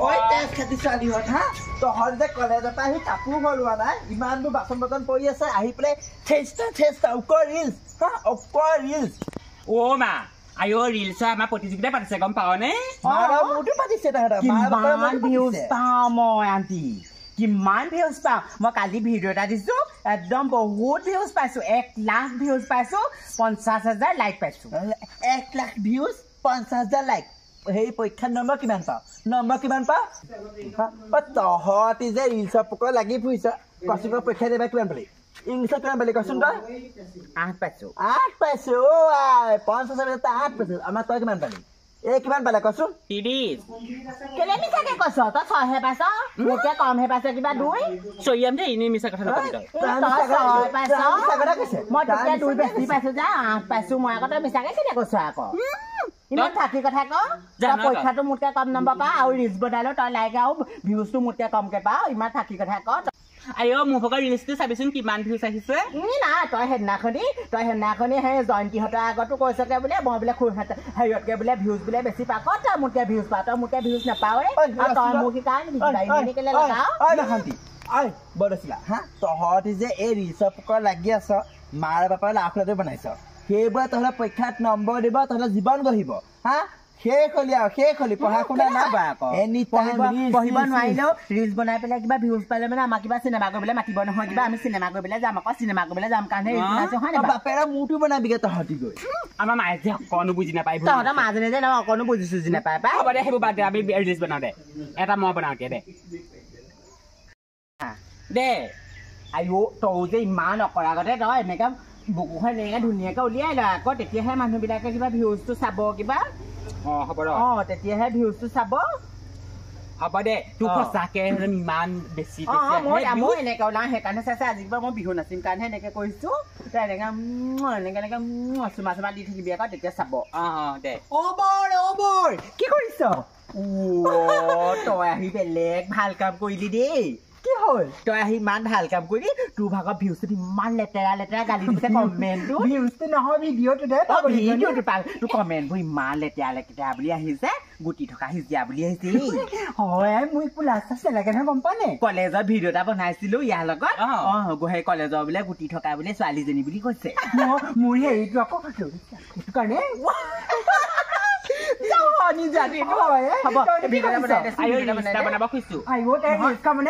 ওই তেজ খাতি ছোৱালী হত হা তহঁত যে কলেজৰ পৰা আহি কাপোৰ ভৰোৱা নাই ইমানবোৰ বাচন বৰ্তন পৰি আছে আহি পেলাই ঠেষ্টা উকৰ ৰিলছ হা উকৰ ৰিলছ ও মা আয়ো ৰিলছৰ আমাৰ প্ৰতিযোগিতা পাতিছে গম পাৱ নে মোৰতো পাতিছে তাহাঁতৰ কিমান ভিউজ পাওঁ মই আণ্টি কিমান ভিউজ পাওঁ মই কালি ভিডিঅ' এটা দিছোঁ একদম বহুত ভিউজ পাইছোঁ 1 লাখ ভিউজ পাইছোঁ 50,000 লাইক পাইছোঁ 1 লাখ ভিউজ 50,000 লাইক সেই পৰীক্ষাৰ নম্বৰ কিমান পাওঁ তহঁতি যে ৰিলছৰ পোকত লাগি ফুৰিছ কচোন পৰীক্ষা দিবা কিমান পালি ইংলিছত কিমান পালি কচোন তই 8 পাইছোঁ 8 পাইছোঁ 50,000 পাইছোঁ আমাৰ তই কিমান পালি কিমান পালে কচোন 30 কেলে মিছাকে কৈছ তই 6 হে পাইছ মোতকে কমহে পাইছ কিবা 2 চৈয়াম যে এনেই মিছা কথা নকবি তই মই তেতিয়া 2 বেছি পাইছোঁ যা 8 পাইছোঁ মই আকৌ তই মিছাকে কেতিয়া কৈছ আকৌ ইমান থাকি কথা ক পৰীক্ষাটো মোতকে কম নম্বৰ পা আৰু ৰিলছ বনালো তই লাইক আৰু ভিউজটো মোতকে কমকে পাওঁ ইমান থাকি কথা ক আয়ো মোৰ ভাগৰ ৰিলছটো চাবিচোন কিমান ভিউজ আহিছে নাই তই সেইদিনাখনি সেই জয়ন্তীহঁতৰ আগতো কৈছকে বোলে মই বোলে হেৰিয়তকে বোলে ভিউজ বোলে বেছি পা ক'ত তই মোতকে ভিউজ পা তই মোতকে ভিউজ নাপাৱে তই মোক শিকাই কেলে লগাও বৰছিলা হা তহঁতি যে এই ৰিলছৰ পোকত লাগি আছ মাৰ বাপাৰ লাফলাটো বনাইছ সেইবোৰে তহঁতৰ পৰীক্ষাত নম্বৰ দিব তহঁতৰ জীৱন গঢ়িব হা শেষ হলি পঢ়া শুনা নাপায় আকৌ পঢ়িব নোৱাৰিলেও ৰিলছ বনাই পেলাই কিবা ভিউজ পালে মানে আমাক কিবা চিনেমা কৰিবলৈ মাতিব নহয় কিবা আমি চিনেমা কৰিবলৈ যাম আকৌ চিনেমা কৰিবলৈ যাম কাৰণে বাপেৰে মোৰটো বনাবিগে তহঁতি গৈ আমাৰ মায়ে যে অকণো বুজি নাপায় তহঁতৰ মাজনী যে অকণো বুজি নাপায় পাই হ'ব দে সেইবোৰ বাদ দে আমি ৰিলছ বনাওঁ দে এটা মই বনাওঁকে দে আইঅ তই যে ইমান অকৰা আগতে তই এনেকৈ বুকুখন এনেকৈ ধুনীয়াকৈ উলিয়াই লয় আকৌ তেতিয়াহে মানুহবিলাকে কিবা ভিউজটো চাব কিবা হ'ব ৰ তেতিয়াহে ভিউজটো চাব হ'ব দে তোৰ সঁচাকে ইমান বেছি মই এনেকৈ ওলাওঁ সেইকাৰণে চাইছে আজি কিবা মই বিহু নাচিম কাৰণেহে এনেকৈ কৰিছোঁ তই এনেকৈ চুমা দি থাকিবি আকৌ তেতিয়া চাব দে বৰ কি কৰিছ তই আহি বেলেগ ভাল কাম কৰিলি দেই কি হ'ল তই আহি ইমান ভাল কাম কৰি তোৰ ভাগৰ ভিউজটো ইমান লেতেৰা গালি দিছে কমেণ্টটো ভিউজটো নহয় ভিডিঅ'টো দে ভিডিঅ'টো পাল তোৰ কমেণ্টবোৰ ইমান লেতেৰা বুলি আহিছে গুটি থকা সিজীয়া বুলি আহিছে হয় মই একো লাজ চাজ নালাগে নহয় গম পোৱা নে কলেজৰ ভিডিঅ' এটা বনাইছিলো ইয়াৰ লগত সেই কলেজৰ বোলে গুটি থকা বোলে ছোৱালীজনী বুলি কৈছে মোৰ হেৰিটো আকৌ সেইটো কাৰণে বনাব খুজিছো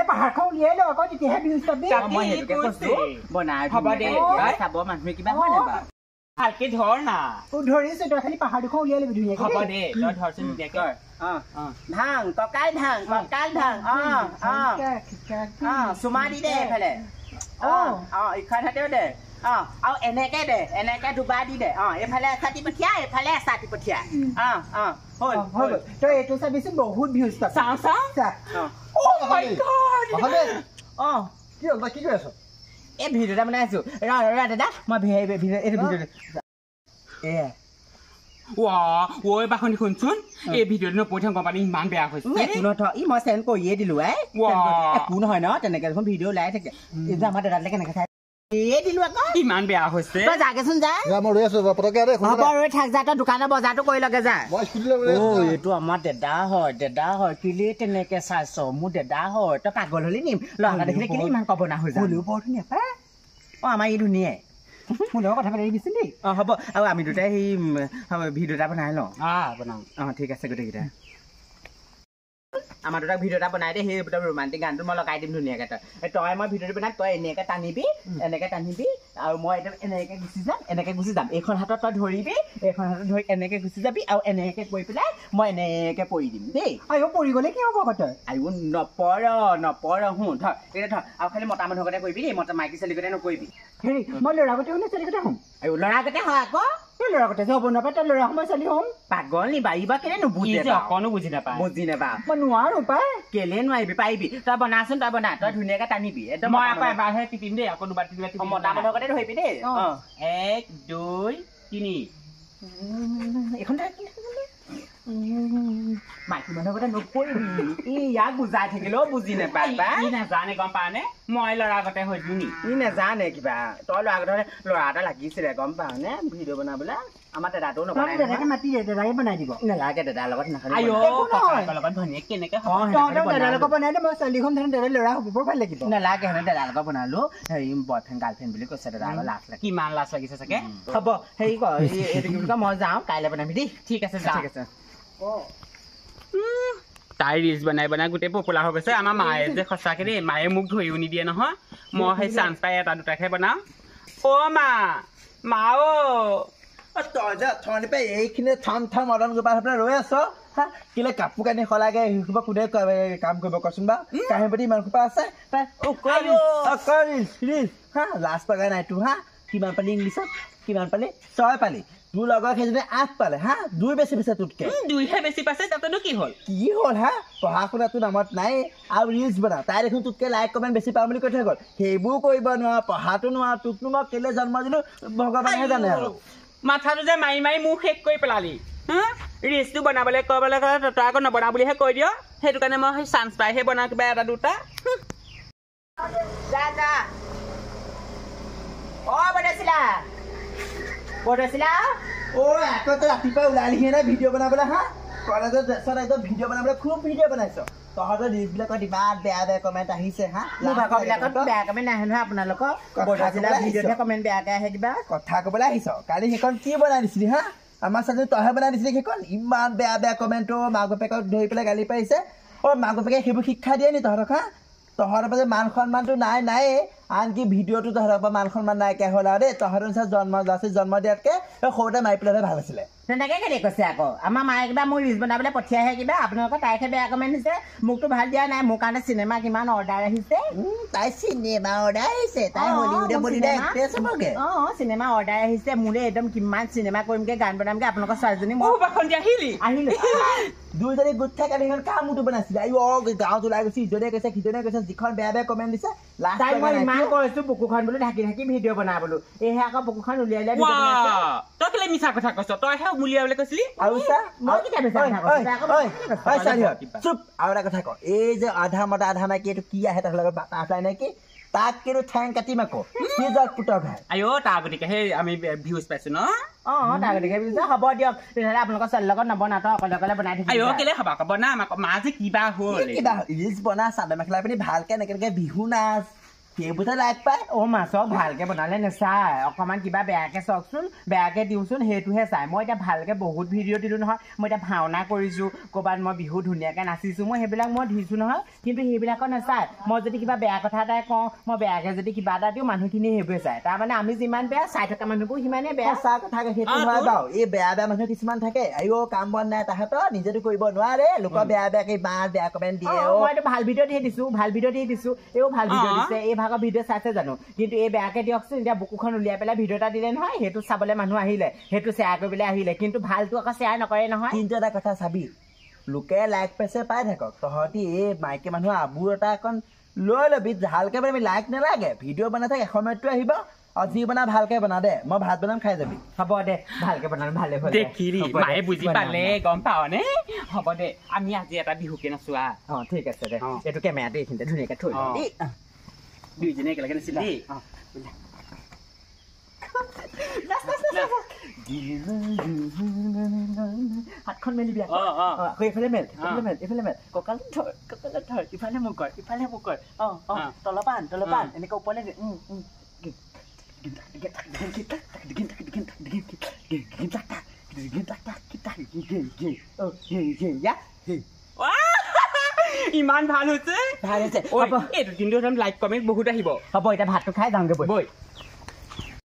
পাহাৰখন উলিয়াই লওঁ আকৌ তেতিয়াহে ভিউজ পাবি বনাই হ'ব দে চাব মানুহে কিবা হয় নাই বাৰু ভালকে ধৰ না ধৰিছো তই খালি পাহাৰ দুখন উলিয়াই লবি ধুনীয়াকে হ'ব দে তই ধৰচোন ধুনীয়াকে ভাং ককাই ভাং চুমা দি দে এইফালে ইখন হাতেও দে আৰু এনেকে দুবাৰ দি দে এইফালে এচাটি পঠিয়া এইফালে এচাটি পঠিয়া হ'ল তই এইটো চাবিচোন বহুত ভিউজ পাবি কি কৰি আছ এই ভিডিঅ' এটা বনাই আছো দাদা মই ঐ বাখনি শুনচোন এই ভিডিঅ'টো নপঢ়ি থাকোঁ গম পালি ইমান বেয়া হৈছে মই চেণ্ড কৰিয়ে দিলো একো নহয় ন তেনেকে দেখোন ভিডিঅ' ওলাই থাকে এই যে আমাৰ দাদালে কেনেকে চাই দিলো আকৌ ইমান বেয়া হৈছে তই যাগেচোন যা মই ৰৈ আছো ৰৈ থাক যা তই দোকানৰ বজাৰটো কৰি লগে যা এইটো আমাৰ দাদা হয় কেলে তেনেকে চাইছ মোৰ দাদা হয় তই পাগল হলি নিম ল'ৰা দেখিলে কেলে ইমান কব না হৈ যা বৰ ধুনীয়া পাই আমাৰ ই ধুনীয়াই মোৰ লগত কথা পাতি দিছিল দেই হ'ব আৰু আমি দুটাই সেই ভিডিঅ' এটা বনাই লওঁ বনাওঁ ঠিক আছে গোটেইকেইটা আমাৰ দুটাক ভিডিঅ' এটা বনাই দে সেই ৰোমান্টিক গানটো মই লগাই দিম ধুনীয়াকৈ তই মই ভিডিঅ'টো বনাই তই এনেকৈ টানিবি আৰু মই এনেকৈ গুচি যাম এইখন হাতত তই ধৰিবি এইখন হাতত ধৰি এনেকৈ গুচি যাবি আৰু এনেকৈ কৰি পেলাই মই এনেকৈ পৰি দিম দেই পৰি গ'লে কি হ'ব আকৌ তই নপৰ শুন ধৰ এতিয়া ধৰ আৰু খালি মতা মানুহৰ গতে কৰিবি দেই মাইকী ছোৱালী গতে নকৰিবি হেৰি মই ল'ৰা গতে শুনি ছোৱালী গতে হ'ম আৰু ল'ৰা গতে হয় আকৌ ল'ৰা গতে যে হ'ব নাপায় তই ল'ৰা সময় ছোৱালী হ'ম পাগল নি বাৰিবা কেলে নুবুজি অকণো বুজি নাপায় মই নোৱাৰো পাই কেলে নোৱাৰিবি পাৰিবি তই বনাচোন তই বনা তই ধুনীয়াকৈ টানিবি একদম মই আকৌ এবাৰহে টিপিম দেই আকৌ দুবাৰ টিপিলে মতা মানুহৰ গতে ধৰিবি দেই 1 2 3 এইখন মাইকী মানুহৰ গতে নকৰিবি ইয়াক বুজাই থাকিলেও বুজি নাপায় নাজানে গম পাৱ নে মই ল'ৰা আগতে হৈছো নি ই নেজানে কিবা তই ল'ৰা আগতে ল'ৰা এটা লাগিছিলে গম পাৱ নে ভিডিঅ' বনাবলৈ আমাৰ দাদাটোও নবনাই দাদাকে মাতি দাদাকে বনাই দিব নেলাগে দাদাৰ লগত নাখালে আইঅ ককাকৰ লগত ভনীয়েক কেনেকে হ'ব দাদাৰ লগত বনাই দে মই ছোৱালীখন দাদা ল'ৰা হ'ব বৰ ভাল লাগিব নেলাগে হেনে দাদাৰ লগত বনালো হেৰি বয়ফ্ৰেণ্ড গাৰ্লফ্ৰেণ্ড বুলি কৈছে দাদা আগত লাজ লাগে কিমান লাজ লাগিছে চাগে হ'ব হেৰি ক এইটো কি বুলি কয় মই যাওঁ কাইলৈ বনাবি দেই ঠিক আছে যা ঠিক আছে তাই ৰিলচ বনাই বনাই গোটেই পপুলাৰ হৈ গৈছে আমাৰ মায়ে যে সঁচাকে দেই মায়ে মোক ধৰিও নিদিয়ে নহয় মই সেই চান্স পাই এটা দুটাকে বনাওঁ অ' মা তই যে অথনি পাই এইখিনি থাম মদন গোপাল হৈ পেলাই ৰৈ আছ হা কেলে কাপোৰ কানি সলাগে সেইসোপা কোনে কাম কৰিব কচোন বা কাহিনী পাতি ইমান সোপা আছে হা লাজ পাগাই নাই তোৰ হা কিমান পালি ইংলিছত কিমান পালি 6 পালি তোৰ লগৰ সেইজনে 8 পালে হা 2 বেছি পাইছে তোতকে 2হে বেছি পাইছে তাতেনো কি হ'ল হা পঢ়া শুনা তোৰ নামত নাই আৰু ৰিলচ বনা তাই দেখোন তোতকে লাইক কমেণ্ট বেছি পাম বুলি কৈ থৈ গ'ল সেইবোৰ কৰিব নোৱাৰ পঢ়াটো নোৱাৰ তোকনো মই কেলে জন্ম দিলো ভগৱানেহে জানে আৰু মাথাটো যে মাৰি মাৰি মোক শেষ কৰি পেলালি ৰিলচটো বনাবলৈ ক'বলৈ গ'লে তই আকৌ নবনা বুলিহে কৈ দিয় সেইটো কাৰণে মই সেই চান্স পাইহে বনাওঁ কিবা এটা দুটা ৰাতিপুৱা ওলালিহে নাই ভিডিঅ' বনাবলৈ হা কলেজত ড্ৰেছত একদম ভিডিঅ' বনাবলৈ খুব ভিডিঅ' বনাইছ তহঁতৰ ৰিলচবিলাকত ইমান বেয়া কমেণ্ট আহিছে হা মোৰ ভাগৰবিলাকত বেয়া কমেণ্ট নাহে নহয় আপোনালোকৰ ভিডিঅ'তহে কমেণ্ট বেয়াকৈ আহে কিবা কথা ক'বলৈ আহিছ কালি সেইখন কি বনাই দিছিলি হা আমাৰ ছোৱালী তইহে বনাই দিছিলি সেইখন ইমান বেয়া কমেণ্টটো মাক বাপেকক ধৰি পেলাই গালি পাৰিছে মাক বাপেকে সেইবোৰ শিক্ষা দিয়ে নি তহঁতক হা তহঁতৰ পৰা যে মান সন্মানটো নাই আনকি ভিডিঅ'টো তহঁতৰ পৰা মান সন্মান নাইকিয়া হ'ল আৰু দেই তহঁতৰ নিচিনা জন্ম দিয়াতকৈ সৰুতে মাৰি পেলাইহে ভাল আছিলে তেনেকৈ কেলে কৈছে আকৌ আমাৰ মায়ে কিবা মোৰ ৰিলচ বনাবলৈ পঠিয়াইহে কিবা আপোনালোকৰ তাইকহে বেয়া কমেণ্ট দিছে মোকতো ভাল দিয়া নাই মোৰ কাৰণে চিনেমা কিমান অৰ্ডাৰ আহিছে তাই চিনেমা অৰ্ডাৰ আহিছে তাই হলিউডে বলিউডে এক্ট্ৰেছ হ'বগে চিনেমা অৰ্ডাৰ আহিছে মোৰে একদম কিমান চিনেমা কৰিমগে গান বনামগে আপোনালোকৰ ছোৱালীজনী মই আহিলে দুইজনী গোট খাই কালি সেইখন কাৰ মোৰটো বনাইছিলে গাঁৱত ওলাই গৈছে ইজনে কৈছে সিজনে কৈছে যিখন বেয়া কমেণ্ট দিছে তাই মই ইমান কৈছো বুকুখন বোলো ঢাকি ভিডিঅ' বনা বোলো এইহে আকৌ বুকুখন উলিয়াই তই কেলে মিছা কথা কৈছ তইহে উলিয়াবলৈ কৈছিলি আৰু চুপ আৰু এটা কথা ক এই যে আধা মতা আধা নাইকি এইটো কি আহে তাৰ লগত বাটা নাইকি তাক কিন্তু ঠেং কাটিম আকৌ সি যাক পুতৰ ঘাই তাৰ গতিকে সেই আমি ভিউজ পাইছো ন তাৰ গতিকে হ'ব দিয়ক তেতিয়াহ'লে আপোনালোকৰ ছোৱালীৰ লগত নবনা তই অকলে বনাই থাকিব কেলে হ'ব আকৌ বনা মা যে কিবা হ'ল ৰিলচ বনা চাদৰ মেখেলা পিন্ধি ভালকে এনেকে বিহু নাচ সেইবোৰতে লাইক পায় মাছক ভালকে বনালে নেচাই অকণমান কিবা বেয়াকে চাওকচোন বেয়াকে দিওঁচোন সেইটোহে চাই মই এতিয়া ভালকে বহুত ভিডিঅ' দিলোঁ নহয় মই এতিয়া ভাওনা কৰিছোঁ ক'ৰবাত মই বিহু ধুনীয়াকৈ নাচিছোঁ মই সেইবিলাক মই দিছোঁ নহয় কিন্তু সেইবিলাকো নেচাই মই যদি কিবা বেয়া কথা এটাই কওঁ মই বেয়াকে যদি কিবা এটা দিওঁ মানুহখিনিয়ে সেইবোৰে চাই তাৰমানে আমি যিমান বেয়া চাই থকা মানুহবোৰ সিমানেই বেয়া চাই থাকে সেইটো হয় বাৰু এই বেয়া মানুহ কিছুমান থাকে কাম বন নাই তাহাঁতৰ নিজেতো কৰিব নোৱাৰে লোকৰ বেয়াকে ইমান বেয়া কমেণ্ট দিয়ে মই এইটো ভাল ভিডিঅ' দি দিছোঁ এইও ভাল ভিডিঅ' দিছে এই ভাগৰ ভিডিঅ' চাইছে জানো কিন্তু এই বেয়াকে দিয়কচোন এতিয়া বুকুখন উলিয়াই পেলাই ভিডিঅ' এটা দিলে নহয় সেইটো চাবলৈ মানুহ আহিলে সেইটো শ্বেয়াৰ কৰিবলৈ আহিলে কিন্তু ভালটো আকৌ শ্বেয়াৰ নকৰে নহয় কিন্তু এটা কথা চাবি লোকে লাইক পাইছে পাই থাকক তহঁতি এই মাইকী মানুহ আবুৰ এটা অকণ লৈ ল'বি ভালকে বনাবি লাইক নালাগে ভিডিঅ' বনাই থাক এসময়তো আহিব যি বনা ভালকে বনা দে মই ভাত বনাম খাই যাবি হ'ব দে ভালকে বনাম ভালে হ'ল দেখিলি মায়ে বুজি পালে গম পাৱ নে হ'ব দে আমি আজি এটা বিহুকে নাচোৱা ঠিক আছে দে এইটো কেমেৰাটো এইখিনিতে ধুনীয়াকৈ থৈ দুইজনে একেলগে নাছিল দেই হাতখন মেলিবি এইফালে মেল কঁকাল ধৰ ইফালে মোক কৰ তলৰ পান এনেকৈ ওপৰলে ইমান ভাল হৈছে এইটো কিন্তু লাইক কমেণ্ট বহুত আহিব হ'ব এতিয়া ভাতটো খাই যাওঁগে বৈ